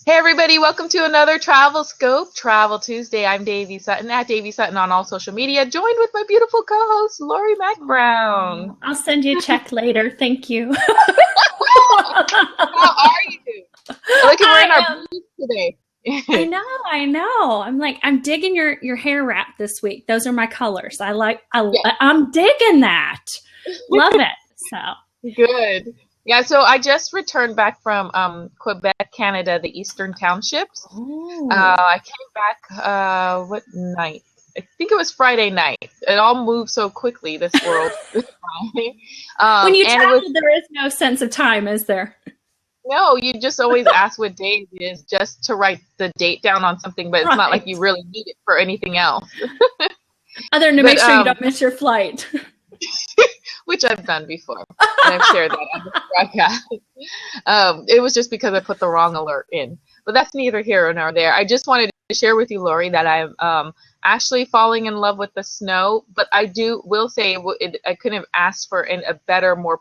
Hey everybody, welcome to another Travelscope, Travel Tuesday. I'm Davy Sutton at Davy Sutton on all social media, joined with my beautiful co-host Lori Mac Brown. Oh, I'll send you a check later. Thank you. How are you? Look, we're I in our am. booth today. I know. I know. I'm digging your hair wrap this week. Those are my colors. Yeah, I'm digging that. Love it. So, good. Yeah, so I just returned back from Quebec, Canada, the Eastern Townships. oh. I came back what night? I think it was Friday night. It all moved so quickly, this world. When you And it was travel, there is no sense of time, is there? No, you just always ask what day it is just to write the date down on something, but it's not like Right. you really need it for anything else. Other than to But make sure you don't miss your flight. which I've done before, and I've shared that on the broadcast. It was just because I put the wrong alert in, but that's neither here nor there. I just wanted to share with you, Lori, that I'm actually falling in love with the snow. But will say I couldn't have asked for a better, more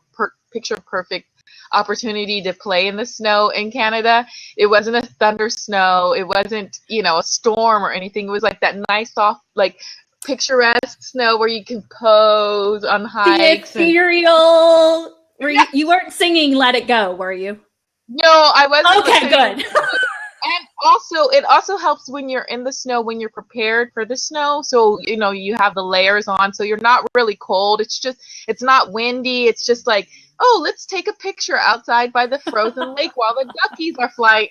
picture perfect opportunity to play in the snow in Canada. It wasn't a thunder snow. It wasn't, a storm or anything. It was like that nice, soft, like picturesque snow where you can pose on The hikes and ethereal. yeah. You weren't singing "Let It Go," were you? No, I wasn't Okay, sitting. good. And also, it also helps when you're in the snow, when you're prepared for the snow. So, you have the layers on, so you're not really cold. It's not windy. It's just like, oh, let's take a picture outside by the frozen lake while the duckies are flying,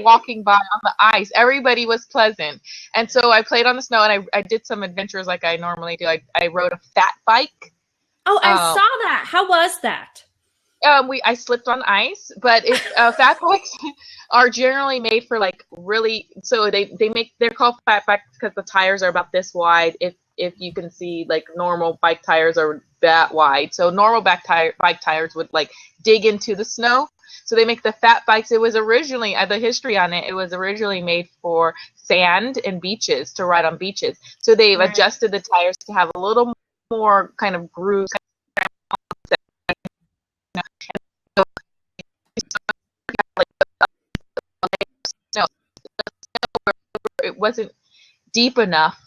walking by on the ice. Everybody was pleasant. And so I played on the snow and I did some adventures like I normally do. I rode a fat bike. Oh, I Um, saw that. How was that? I slipped on ice, but fat bikes are generally made for like really. So they're called fat bikes because the tires are about this wide. If you can see, like normal bike tires are that wide. So normal bike tires would like dig into the snow. So they make the fat bikes. It was originally the history on it. It was originally made for sand and beaches to ride on beaches. So they've Right. adjusted the tires to have a little more kind of grooves. It wasn't deep enough.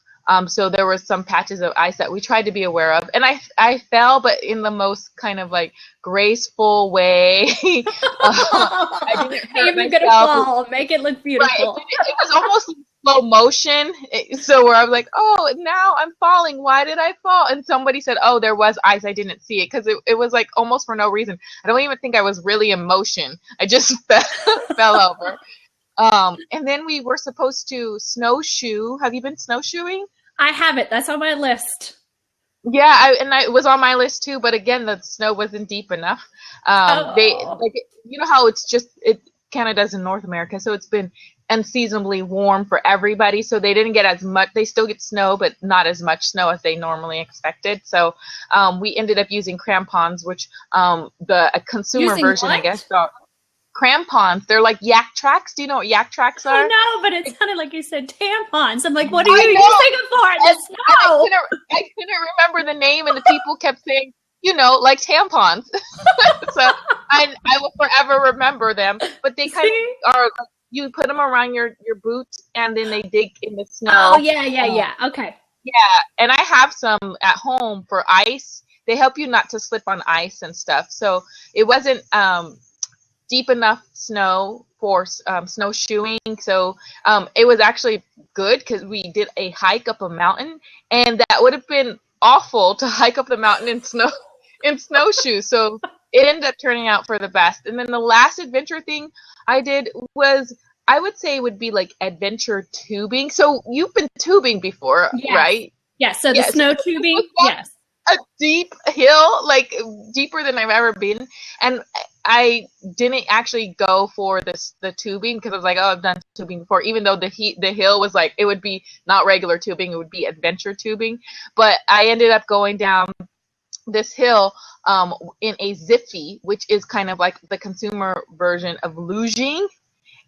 So there were some patches of ice that we tried to be aware of, and I fell, but in the most kind of like graceful way. I didn't Hey, hurt if you're gonna myself. fall, make it look Right, beautiful. it was almost in slow motion. So where I was like, oh, now I'm falling. Why did I fall? And somebody said, oh, there was ice. I didn't see it because it was like almost for no reason. I don't even think I was really in motion. I just fell over. And then we were supposed to snowshoe. Have you been snowshoeing? I have it. That's on my list. Yeah, it was on my list too, but again, the snow wasn't deep enough. They Oh, like how it's just Canada's in North America, so it's been unseasonably warm for everybody. So they didn't get as much. They still get snow, but not as much snow as they normally expected. So we ended up using crampons, which the a consumer using version, I what? guess, crampons. They're like yak tracks. Do you know what yak tracks Oh are? no, but it sounded like you said tampons. I'm like, what are I you using know. it for in and, the snow? I couldn't remember the name, and the people kept saying, like tampons. So I will forever remember them. But they kind See? of are. You put them around your boots, and then they dig in the Oh snow. yeah, yeah, Um, yeah. Okay. yeah, and I have some at home for ice. They help you not to slip on ice and stuff. So it wasn't deep enough snow for snowshoeing. So it was actually good because we did a hike up a mountain, and that would have been awful to hike up the mountain in snowshoes. So it ended up turning out for the best. And then the last adventure thing I did was, I would say, would be like adventure tubing. So you've been tubing before, Yes. right? Yes. So the Yes. snow tubing, yes. A deep hill, like deeper than I've ever been. And I didn't actually go for the tubing because I was like, oh, I've done tubing before. Even though the hill was like, it would be not regular tubing, it would be adventure tubing. But I ended up going down this hill in a zippy, which is kind of like the consumer version of luging.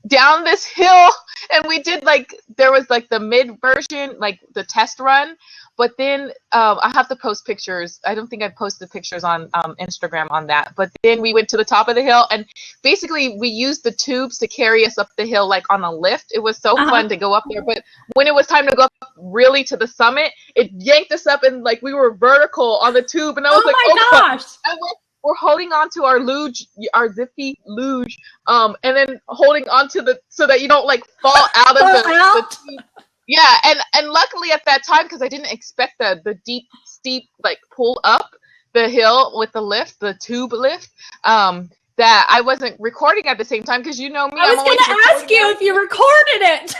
down this hill, and we did like, there was like the mid version, like the test run, but then I have to post pictures. I don't think I posted pictures on Instagram on that. But then we went to the top of the hill, and basically we used the tubes to carry us up the hill like on a lift. It was so fun to go up there. But when it was time to go up really to the summit, it yanked us up, and like we were vertical on the tube, and I was my gosh. And we're holding on to our luge, our zippy luge, and then holding on to the, so that you don't like fall out of the tube. Yeah, and luckily at that time, because I didn't expect the deep, steep like pull up the hill with the lift, the tube lift, that I wasn't recording at the same time, because you know me. I was going to ask you if you recorded it.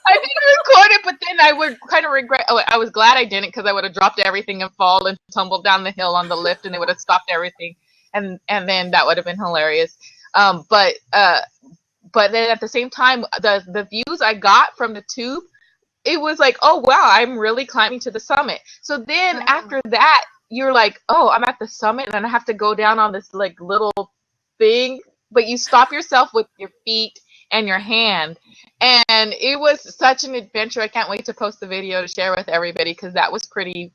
I didn't record it, but then I would kind of regret. Oh, I was glad I didn't, because I would have dropped everything and fall and tumbled down the hill on the lift, and they would have stopped everything, and then that would have been hilarious. But then at the same time, the views I got from the tube, it was like, oh wow, I'm really climbing to the summit. So then after that, you're like, oh, I'm at the summit, and I have to go down on this like little thing, but you stop yourself with your feet and your hand. And it was such an adventure. I can't wait to post the video to share with everybody, because that was pretty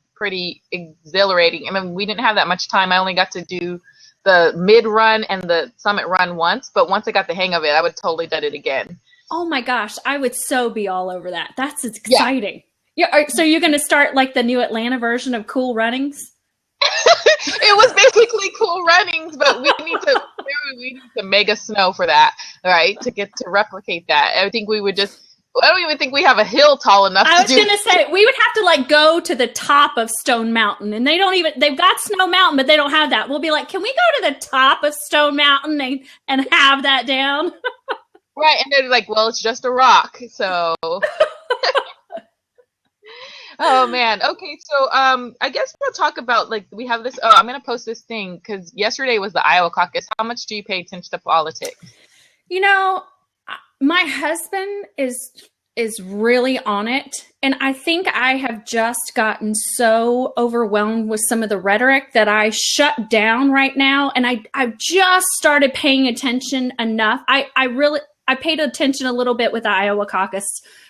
exhilarating. I mean, we didn't have that much time. I only got to do the mid run and the summit run once, but once I got the hang of it, I would totally do it again. Oh my gosh, I would so be all over that. That's exciting. Yeah. So you're going to start like the new Atlanta version of Cool Runnings? It was basically Cool Runnings, but we need to mega snow for that, right? To get to replicate that. I think we would just, I don't even think we have a hill tall enough to do. I was going to say, we would have to like go to the top of Stone Mountain, and they've got Snow Mountain, but they don't have that. We'll be like, can we go to the top of Stone Mountain and have that down? Right, and they're like, well, it's just a rock, so. Oh man. Okay, so I guess we'll talk about, like, we have this. Oh, I'm gonna post this thing because yesterday was the Iowa caucus. How much do you pay attention to politics? You know, my husband is really on it, and I think I have just gotten so overwhelmed with some of the rhetoric that I shut down right now, and I've just started paying attention enough. I paid attention a little bit with the Iowa caucus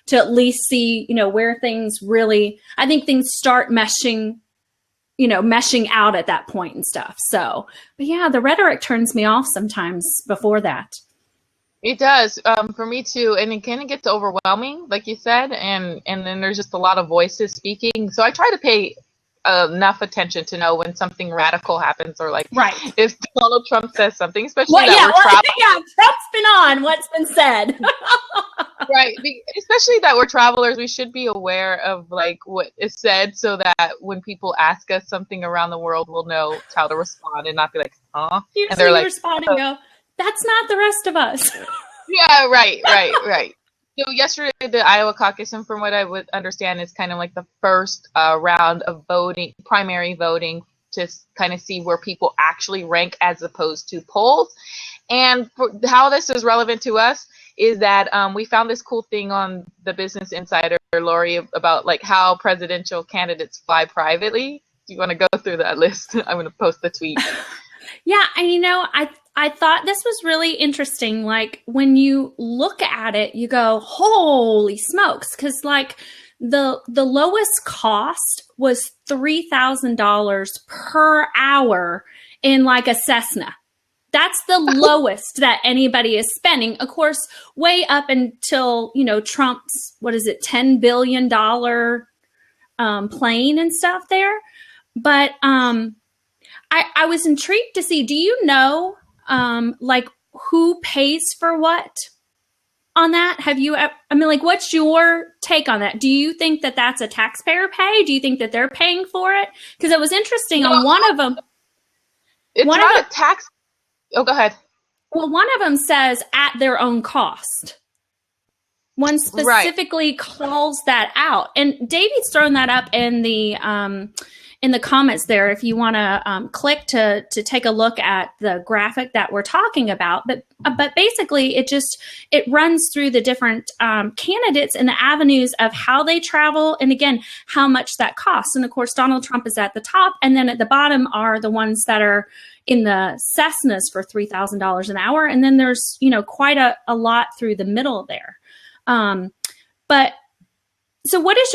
to at least see, where things really, I think things start meshing out at that point and stuff. So, but yeah, the rhetoric turns me off sometimes before that. It does, for me too, and it kind of gets overwhelming, like you said, and then there's just a lot of voices speaking. So I try to pay enough attention to know when something radical happens, or like if Donald Trump says something, especially Trump's been on what's been said. Right, especially that we're travelers, we should be aware of like what is said, so that when people ask us something around the world, we'll know how to respond and not be like, huh? And they're like, respond and go, that's not the rest of us. Yeah, right. So yesterday, the Iowa caucus, and from what I would understand, is kind of like the first round of voting, primary voting, to kind of see where people actually rank as opposed to polls. And for how this is relevant to us is that we found this cool thing on the Business Insider, Lori, about like how presidential candidates fly privately. Do you want to go through that list? I'm going to post the tweet. Yeah, and I thought this was really interesting. Like, when you look at it, you go, holy smokes, because like the lowest cost was $3,000 per hour in like a Cessna. That's the lowest that anybody is spending. Of course, way up until, Trump's, $10 billion plane and stuff there. But I was intrigued to see, do you know, like, who pays for what on that? What's your take on that? Do you think that that's a taxpayer pay? Do you think that they're paying for it? Because it was interesting on one of them. It's not a tax. Oh, go ahead. Well, one of them says at their own cost. One specifically calls that out. And David's thrown that up in the comments there, if you want to click to take a look at the graphic that we're talking about. But basically, it runs through the different candidates and the avenues of how they travel, and again, how much that costs. And of course, Donald Trump is at the top, and then at the bottom are the ones that are in the Cessnas for $3,000 an hour. And then there's, quite a lot through the middle there. But so what is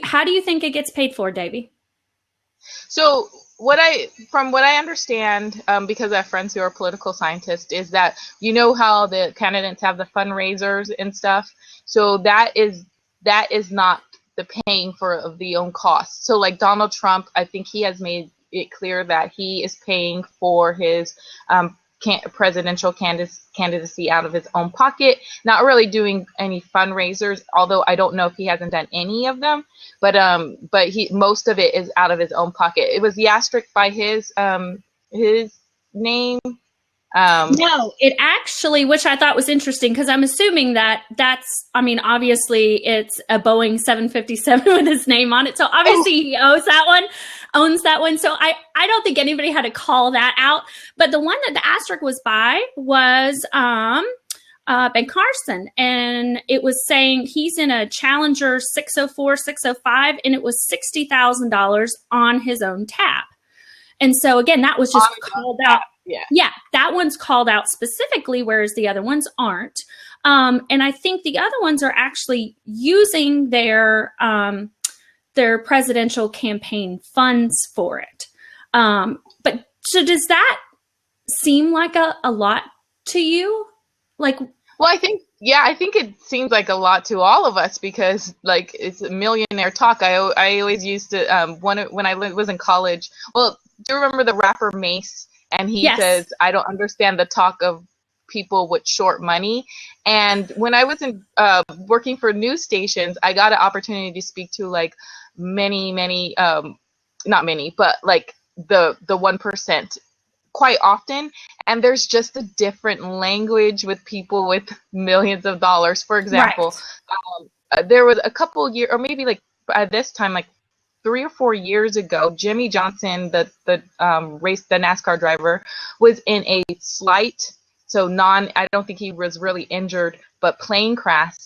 how do you think it gets paid for, Davey? So from what I understand, because I have friends who are political scientists, is that how the candidates have the fundraisers and stuff. So that is not the paying for the own costs. So like Donald Trump, I think he has made it clear that he is paying for his presidential candidacy out of his own pocket, not really doing any fundraisers, although I don't know if he hasn't done any of them, but most of it is out of his own pocket. It was the asterisk by his name. No, it actually, which I thought was interesting, because I'm assuming obviously it's a Boeing 757 with his name on it. So obviously he owns that one. So I don't think anybody had to call that out. But the one that the asterisk was by was Ben Carson. And it was saying he's in a Challenger 604, 605, and it was $60,000 on his own tab. And so again, that was just called out. Yeah, that one's called out specifically, whereas the other ones aren't. And I think the other ones are actually using their presidential campaign funds for it. But so does that seem like a lot to you? Well, I think it seems like a lot to all of us, because like it's a millionaire talk. I always used to when I was in college. Well, do you remember the rapper Mace? And he says, I don't understand the talk of people with short money. And when I was working for news stations, I got an opportunity to speak to like many, not many, but like the 1% quite often. And there's just a different language with people with millions of dollars. For example, there was a couple years, or maybe like at this time, like 3 or 4 years ago, Jimmy Johnson, the NASCAR driver, was in a slight, I don't think he was really injured, but plane crash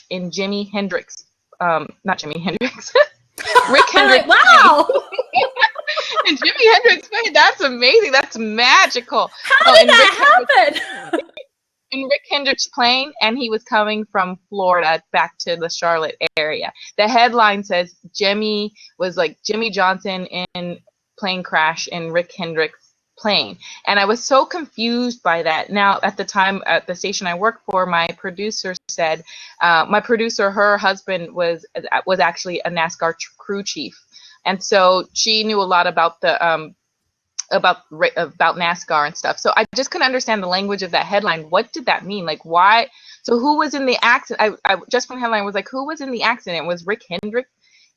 in Jimi Hendrix, not Jimi Hendrix, Rick Hendrix. Wow. And Jimi Hendrix plane, that's amazing, that's magical. How did that happen? In Rick Hendricks' plane, and he was coming from Florida back to the Charlotte area. The headline says Jimmy Johnson in plane crash in Rick Hendricks' plane. And I was so confused by that. Now, at the time, at the station I worked for, my producer said, her husband was actually a NASCAR crew chief. And so she knew a lot about about NASCAR and stuff. So I just couldn't understand the language of that headline. What did that mean? Like, why? So who was in the accident? I just from the headline was like, who was in the accident? Was Rick Hendricks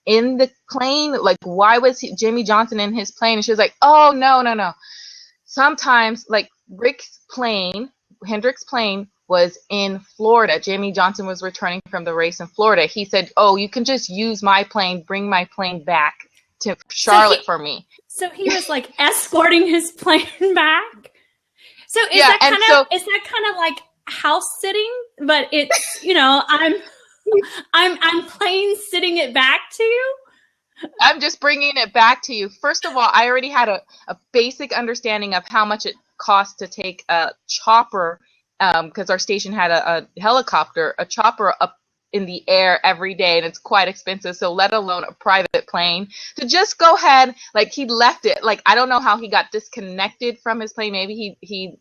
in the plane? Like, why was Jimmy Johnson in his plane? And she was like, oh, no. Sometimes, like, Hendricks' plane was in Florida. Jimmy Johnson was returning from the race in Florida. He said, oh, you can just use my plane, bring my plane back to Charlotte for me. So he was like escorting his plane back. So is that kind of like house sitting, but it's I'm plane sitting it back to you. I'm just bringing it back to you. First of all, I already had a basic understanding of how much it costs to take a chopper, because our station had a helicopter, a chopper up in the air every day, and it's quite expensive, so let alone a private plane. To just go ahead, like, he left it, like, I don't know how he got disconnected from his plane. Maybe he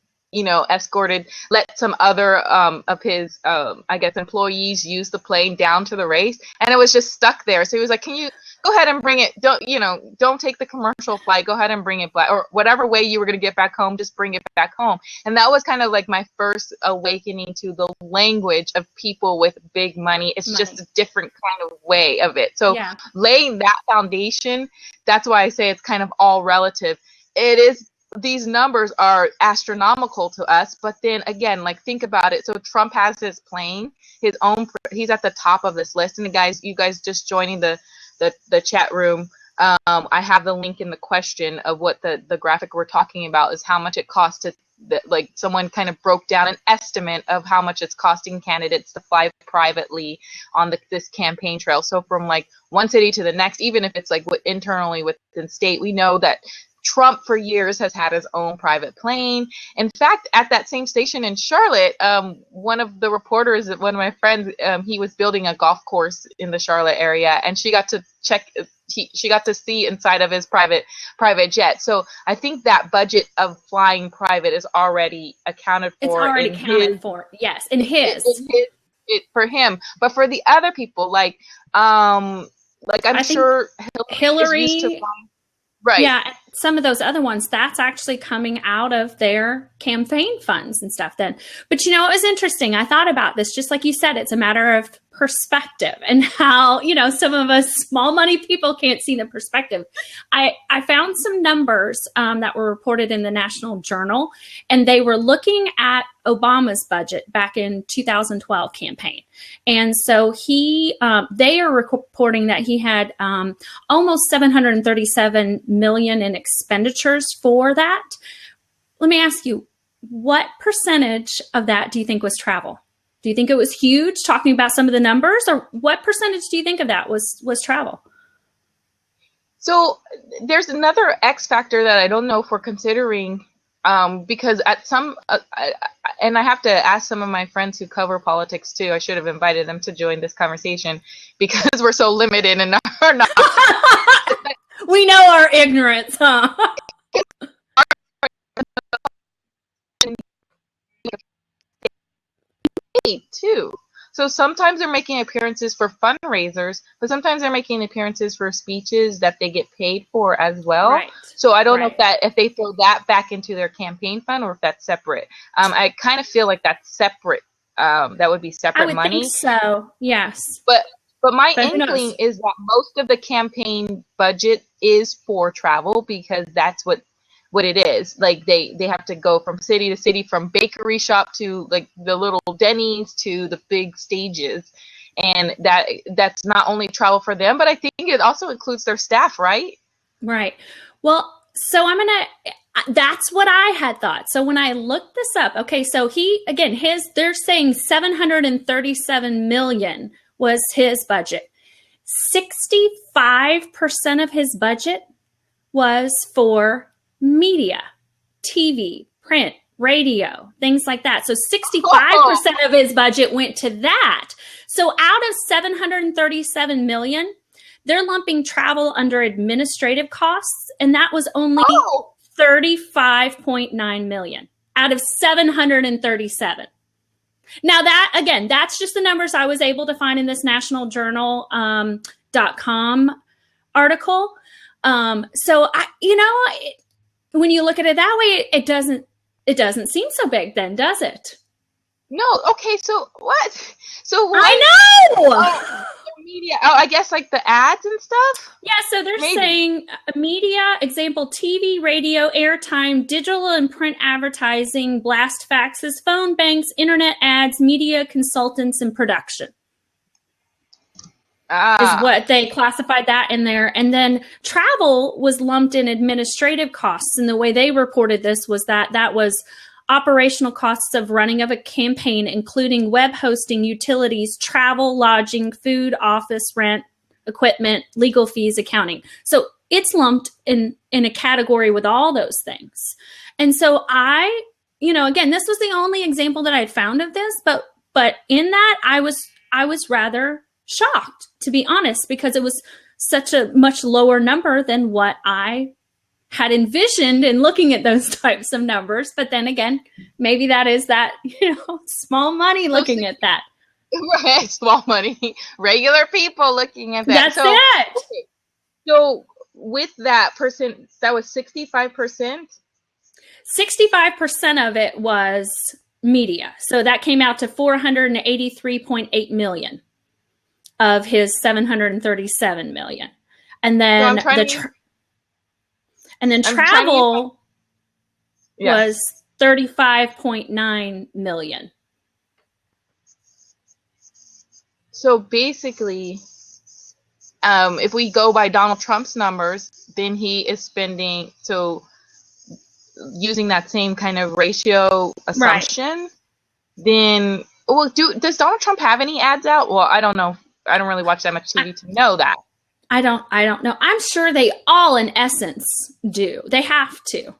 let some other of his I guess employees use the plane down to the race, and it was just stuck there. So he was like, can you go ahead and bring it, don't take the commercial flight, go ahead and bring it back, or whatever way you were going to get back home, just bring it back home. And that was kind of like my first awakening to the language of people with big money. It's just a different kind of way of it. So laying that foundation, that's why I say it's kind of all relative. It is, these numbers are astronomical to us, but then again, like, think about it. So Trump has his plane, his own, he's at the top of this list. And you guys just joining the chat room, I have the link in the question of what the graphic we're talking about is, how much it costs to, like, someone kind of broke down an estimate of how much it's costing candidates to fly privately on this campaign trail. So from like one city to the next, even if it's like internally within state, we know that Trump for years has had his own private plane. In fact, at that same station in Charlotte, one of the reporters, one of my friends, he was building a golf course in the Charlotte area, and she got to she got to see inside of his private jet. So I think that budget of flying private is already accounted for. It's already accounted for. Yes, in his. For him, but for the other people, like I'm sure Hillary is used to flying. Right. Yeah, some of those other ones, that's actually coming out of their campaign funds and stuff then. But it was interesting. I thought about this, just like you said, it's a matter of perspective and how, some of us small money people can't see the perspective. I found some numbers that were reported in the National Journal, and they were looking at Obama's budget back in 2012 campaign. And so they are reporting that he had almost $737 million in expenditures for that. Let me ask you, what percentage of that do you think was travel? Do you think it was huge, talking about some of the numbers, or what percentage do you think of that was travel? So there's another X factor that I don't know if we're considering, because at some, and I have to ask some of my friends who cover politics too. I should have invited them to join this conversation because we're so limited in our knowledge. We know our ignorance, huh? Too. So sometimes they're making appearances for fundraisers, but sometimes they're making appearances for speeches that they get paid for as well. Right. So I don't know if they throw that back into their campaign fund or if that's separate. I kind of feel like that's separate. That would be separate money. I would think so. Yes. But my inkling is that most of the campaign budget is for travel, because that's what it is. Like they have to go from city to city, from bakery shop to like the little Denny's to the big stages. And that's not only travel for them, but I think it also includes their staff, right? Right. Well, so that's what I had thought. So when I looked this up, okay, so they're saying $737 million was his budget. 65% of his budget was for media, TV, print, radio, things like that. So 65% of his budget went to that. So out of $737 million, they're lumping travel under administrative costs, and that was only $35.9 million out of 737. Now that's just the numbers I was able to find in this nationaljournal.com article. So when you look at it that way, it doesn't seem so big then, does it? No. Okay. So what? So what? I know. Media. Oh, I guess like the ads and stuff. Yeah. So they're saying media, example, TV, radio, airtime, digital and print advertising, blast faxes, phone banks, internet ads, media consultants, and production. Is what they classified that in there. And then travel was lumped in administrative costs. And the way they reported this was that was operational costs of running of a campaign, including web hosting, utilities, travel, lodging, food, office rent, equipment, legal fees, accounting. So it's lumped in a category with all those things. And so again, this was the only example that I'd found of this, but in that I was rather shocked, to be honest, because it was such a much lower number than what I had envisioned in looking at those types of numbers. But then again, maybe that is that, small money looking at that. Right, small money, regular people looking at that. That's it. Okay. So with that person, that was 65%? 65% of it was media. So that came out to $483.8 million of his $737 million. And then travel was $35.9 million. So basically, if we go by Donald Trump's numbers, then he is spending, so using that same kind of ratio assumption, then, does Donald Trump have any ads out? Well, I don't know. I don't really watch that much TV to know that. I don't know. I'm sure they all, in essence, do. They have to.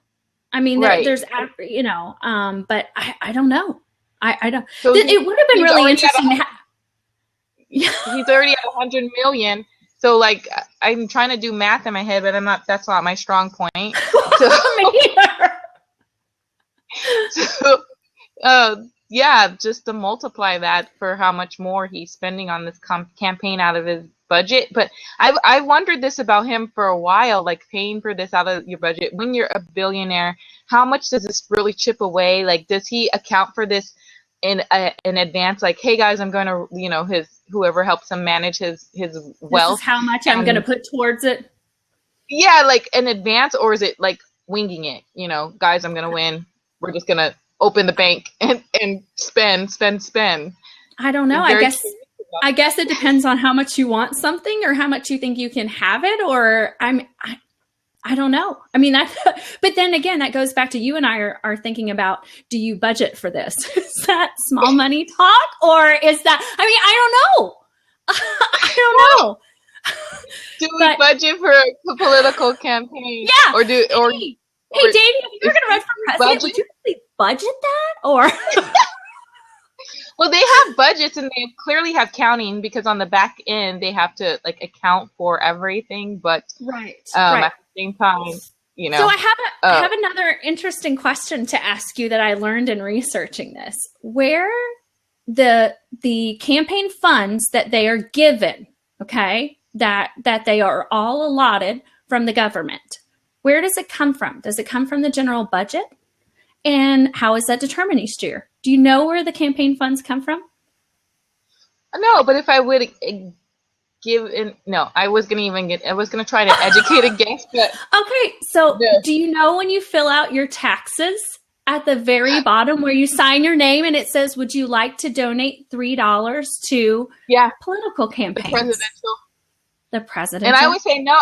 I mean, Right. there's, but I don't know. I don't. So It would have been really interesting. He's already at 100 million. So like, I'm trying to do math in my head, but that's not my strong point. So, yeah, just to multiply that for how much more he's spending on this campaign out of his budget. But I wondered this about him for a while, like paying for this out of your budget. When you're a billionaire, how much does this really chip away? Like, does he account for this in advance? Like, hey guys, I'm going to, whoever helps him manage his wealth. This is how much I'm going to put towards it. Yeah, like in advance, or is it like winging it? Guys, I'm going to win. We're just going to open the bank and spend. I don't know. I guess it depends on how much you want something or how much you think you can have it, or I don't know. I mean, but then again, that goes back to you and I are thinking about, do you budget for this? Is that small money talk, or is that, I mean, I don't know. I don't know. Do we budget for a political campaign? Yeah. Hey, Davey, if you're going to run for president, would you really budget that? Or well, they have budgets and they clearly have counting, because on the back end they have to like account for everything. But right. At the same time, So I have another interesting question to ask you that I learned in researching this. Where the campaign funds that they are given, okay, that they are all allotted from the government, where does it come from? Does it come from the general budget? And how is that determined each year? Do you know where the campaign funds come from? No, but if I would I was gonna try to educate a guess, but okay. So do you know when you fill out your taxes at the very bottom where you sign your name and it says, would you like to donate $3 to political campaigns? The presidential. And I always say no.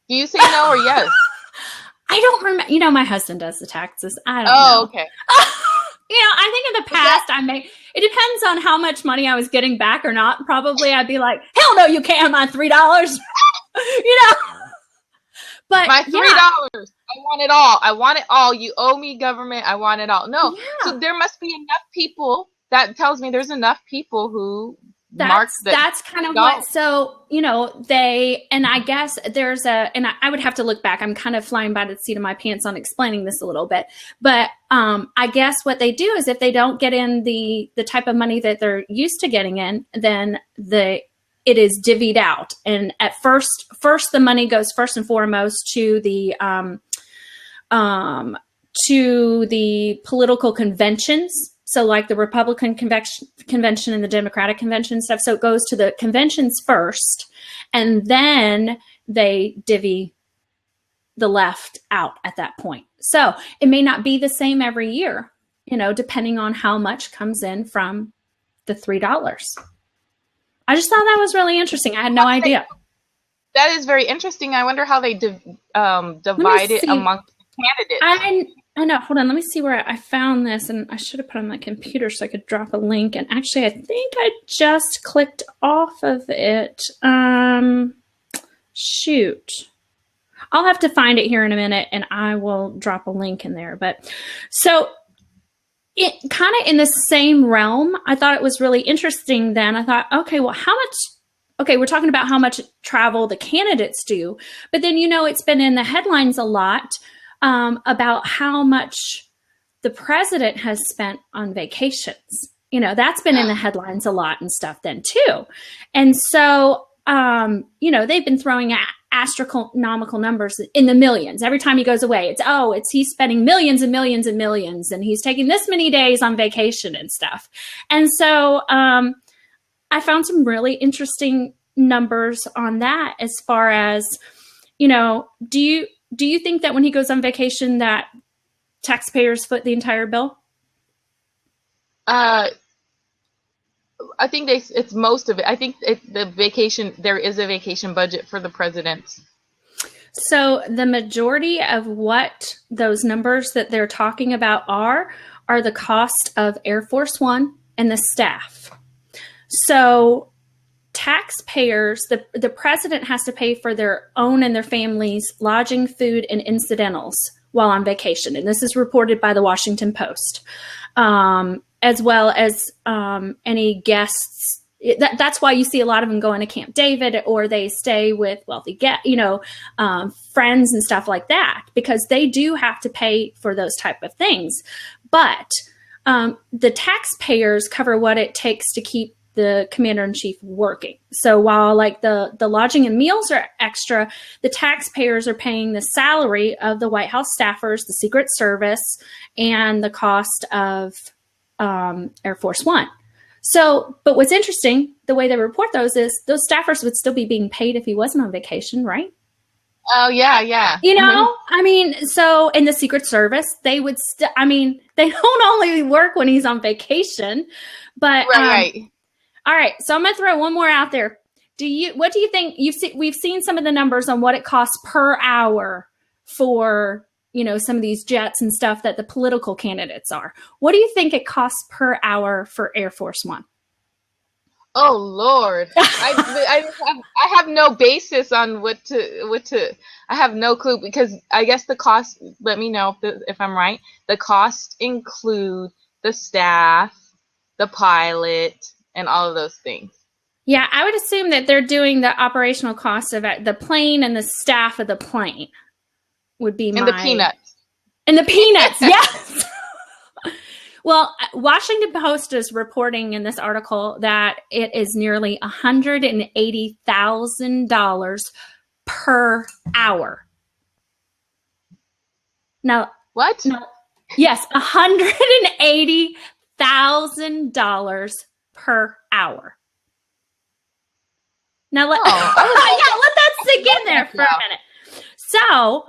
Do you say no or yes? I don't remember. My husband does the taxes. I don't know. Oh, okay. I think in the past it depends on how much money I was getting back or not. Probably I'd be like, hell no, you can't have my $3. But my $3, I want it all. I want it all. You owe me, government. I want it all. No. Yeah. So there must be enough people. That tells me there's enough people who that's kind of what, so, and I guess and I would have to look back. I'm kind of flying by the seat of my pants on explaining this a little bit, but I guess what they do is if they don't get in the type of money that they're used to getting in, then it is divvied out. And at first the money goes first and foremost to the political conventions. So like the Republican convention and the Democratic convention stuff. So it goes to the conventions first, and then they divvy the left out at that point. So it may not be the same every year, depending on how much comes in from the $3. I just thought that was really interesting. I had no idea. That is very interesting. I wonder how they divide it amongst the candidates. I know. Hold on. Let me see where I found this. And I should have put it on my computer so I could drop a link. And actually, I think I just clicked off of it. Shoot. I'll have to find it here in a minute and I will drop a link in there. But so it kind of in the same realm, I thought it was really interesting then. I thought, okay, well, we're talking about how much travel the candidates do. But then, it's been in the headlines a lot about how much the president has spent on vacations. That's been in the headlines a lot and stuff then too. And so, they've been throwing astronomical numbers in the millions. Every time he goes away, he's spending millions and millions and millions, and he's taking this many days on vacation and stuff. And so I found some really interesting numbers on that as far as, do you think that when he goes on vacation that taxpayers foot the entire bill? I think it's most of it. I think there is a vacation budget for the presidents. So the majority of what those numbers that they're talking about are the cost of Air Force One and the staff. So taxpayers, the president has to pay for their own and their families' lodging, food, and incidentals while on vacation. And this is reported by the Washington Post, as well as any guests. That's why you see a lot of them going to Camp David, or they stay with wealthy friends and stuff like that, because they do have to pay for those type of things. But the taxpayers cover what it takes to keep the commander-in-chief working. So while like the lodging and meals are extra, the taxpayers are paying the salary of the White House staffers, the Secret Service, and the cost of Air Force One. So, but what's interesting, the way they report those is those staffers would still be being paid if he wasn't on vacation, right? Oh, yeah, yeah. You know, I mean, so in the Secret Service, they would they don't only work when he's on vacation, but right. All right, so I'm going to throw one more out there. What do you think? We've seen some of the numbers on what it costs per hour for, some of these jets and stuff that the political candidates are. What do you think it costs per hour for Air Force One? Oh Lord, I have no basis on what to. I have no clue, because I guess the cost. Let me know if I'm right. The costs include the staff, the pilot, and all of those things. Yeah, I would assume that they're doing the operational costs of the plane and the staff of the plane would be and the peanuts. And the peanuts, yes. Well, Washington Post is reporting in this article that it is nearly $180,000 per hour. Now, what? No, yes, $180,000 per hour. Now, let that sink in there for a minute. So,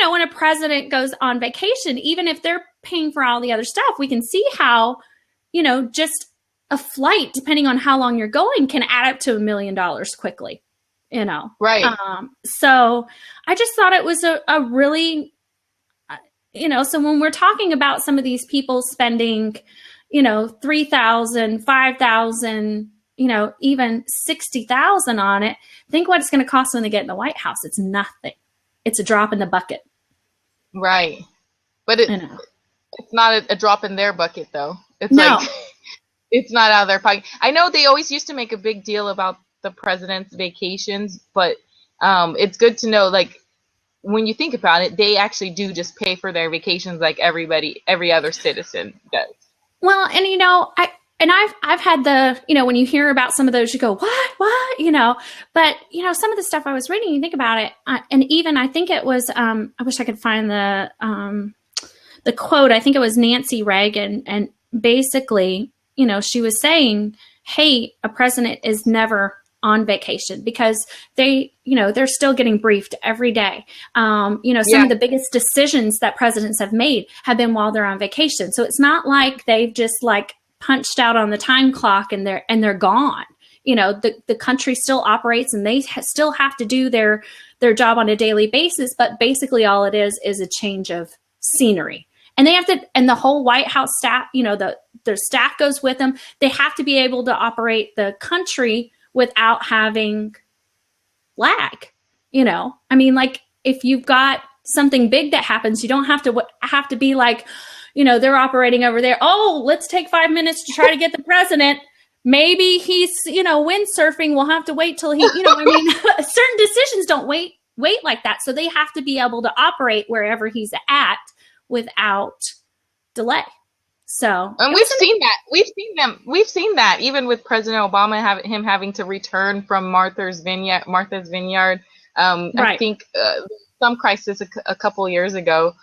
when a president goes on vacation, even if they're paying for all the other stuff, we can see how, just a flight, depending on how long you're going, can add up to $1 million quickly, Right. So I just thought it was a really, so when we're talking about some of these people spending, $3,000, $5,000, even $60,000 on it, think what it's going to cost when they get in the White House. It's nothing. It's a drop in the bucket. Right. But it's not a drop in their bucket, though. It's it's not out of their pocket. I know they always used to make a big deal about the president's vacations, but it's good to know, like, when you think about it, they actually do just pay for their vacations like every other citizen does. Well, and I've had when you hear about some of those, you go, what, but some of the stuff I was reading, you think about it. And even, I think it was, I wish I could find the quote. I think it was Nancy Reagan. And basically, she was saying, hey, a president is never on vacation, because they're still getting briefed every day. Some of the biggest decisions that presidents have made have been while they're on vacation. So it's not like they've just punched out on the time clock and they're gone. The country still operates, and they still have to do their job on a daily basis. But basically all it is a change of scenery. And they have to, and the whole White House staff, their staff goes with them. They have to be able to operate the country without having lag. If you've got something big that happens, you don't have to be like, they're operating over there. Oh, let's take 5 minutes to try to get the president. Maybe he's, windsurfing. We'll have to wait till he, certain decisions don't wait like that. So they have to be able to operate wherever he's at without delay. So, and we've seen that even with President Obama having to return from Martha's Vineyard. Right. I think some crisis a couple years ago,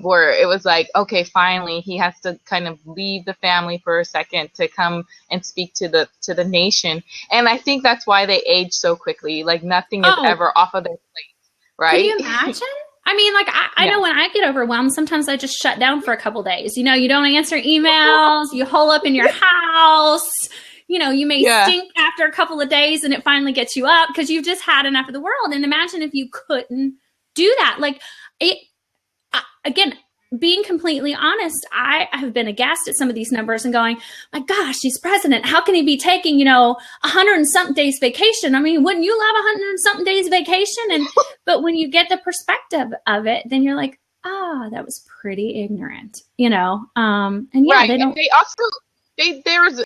where it was like, okay, finally he has to kind of leave the family for a second to come and speak to the nation. And I think that's why they age so quickly. Like, nothing is ever off of their plate, right? Can you imagine? I know when I get overwhelmed, sometimes I just shut down for a couple days. You don't answer emails, you hole up in your house, you may stink after a couple of days, and it finally gets you up because you've just had enough of the world. And imagine if you couldn't do that. Again, being completely honest, I have been aghast at some of these numbers and going, my gosh, he's president. How can he be taking, 100 and something days vacation? I mean, wouldn't you love 100 and something days vacation? But when you get the perspective of it, then you're like, that was pretty ignorant, and yeah, right. they don't. And they also, there's,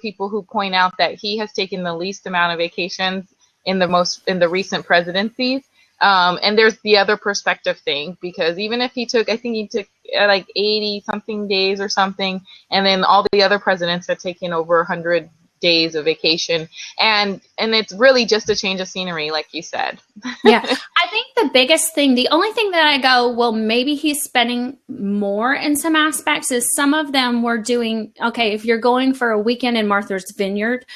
people who point out that he has taken the least amount of vacations in the recent presidencies. And there's the other perspective thing, because even if I think he took like 80 something days or something, and then all the other presidents have taken over 100 days of vacation, and it's really just a change of scenery, like you said. Yeah, I think the only thing that I go, well, maybe he's spending more in some aspects, is some of them were doing, okay, if you're going for a weekend in Martha's Vineyard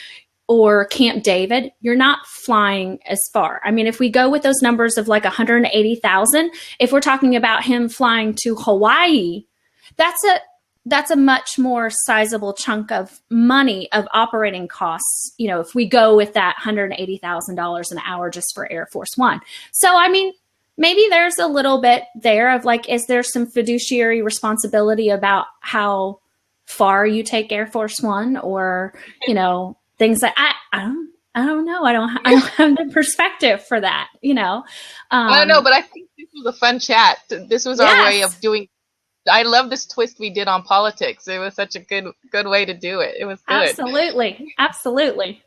or Camp David, you're not flying as far. I mean, if we go with those numbers of like 180,000, if we're talking about him flying to Hawaii, that's a much more sizable chunk of money of operating costs, if we go with that $180,000 an hour just for Air Force One. So, I mean, maybe there's a little bit there of like, is there some fiduciary responsibility about how far you take Air Force One, or, things like, I don't know. I don't have the perspective for that, I don't know, but I think this was a fun chat. This was our way of doing. I love this twist we did on politics. It was such a good way to do it. It was good. Absolutely.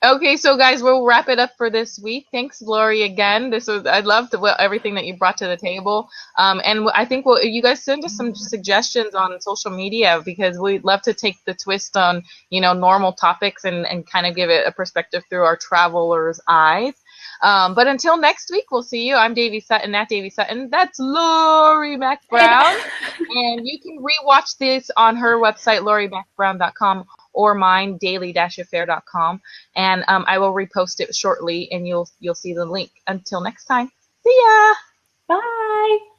Okay, so guys, we'll wrap it up for this week. Thanks, Lori, again. I loved everything that you brought to the table. And I think you guys send us some suggestions on social media, because we'd love to take the twist on, normal topics and kind of give it a perspective through our traveler's eyes. But until next week, we'll see you. I'm Davy Sutton, at Davy Sutton. That's Lori Mac Brown. And you can rewatch this on her website, LoriMacBrown.com, or mine, daily-affair.com. And I will repost it shortly, and you'll see the link. Until next time, see ya. Bye.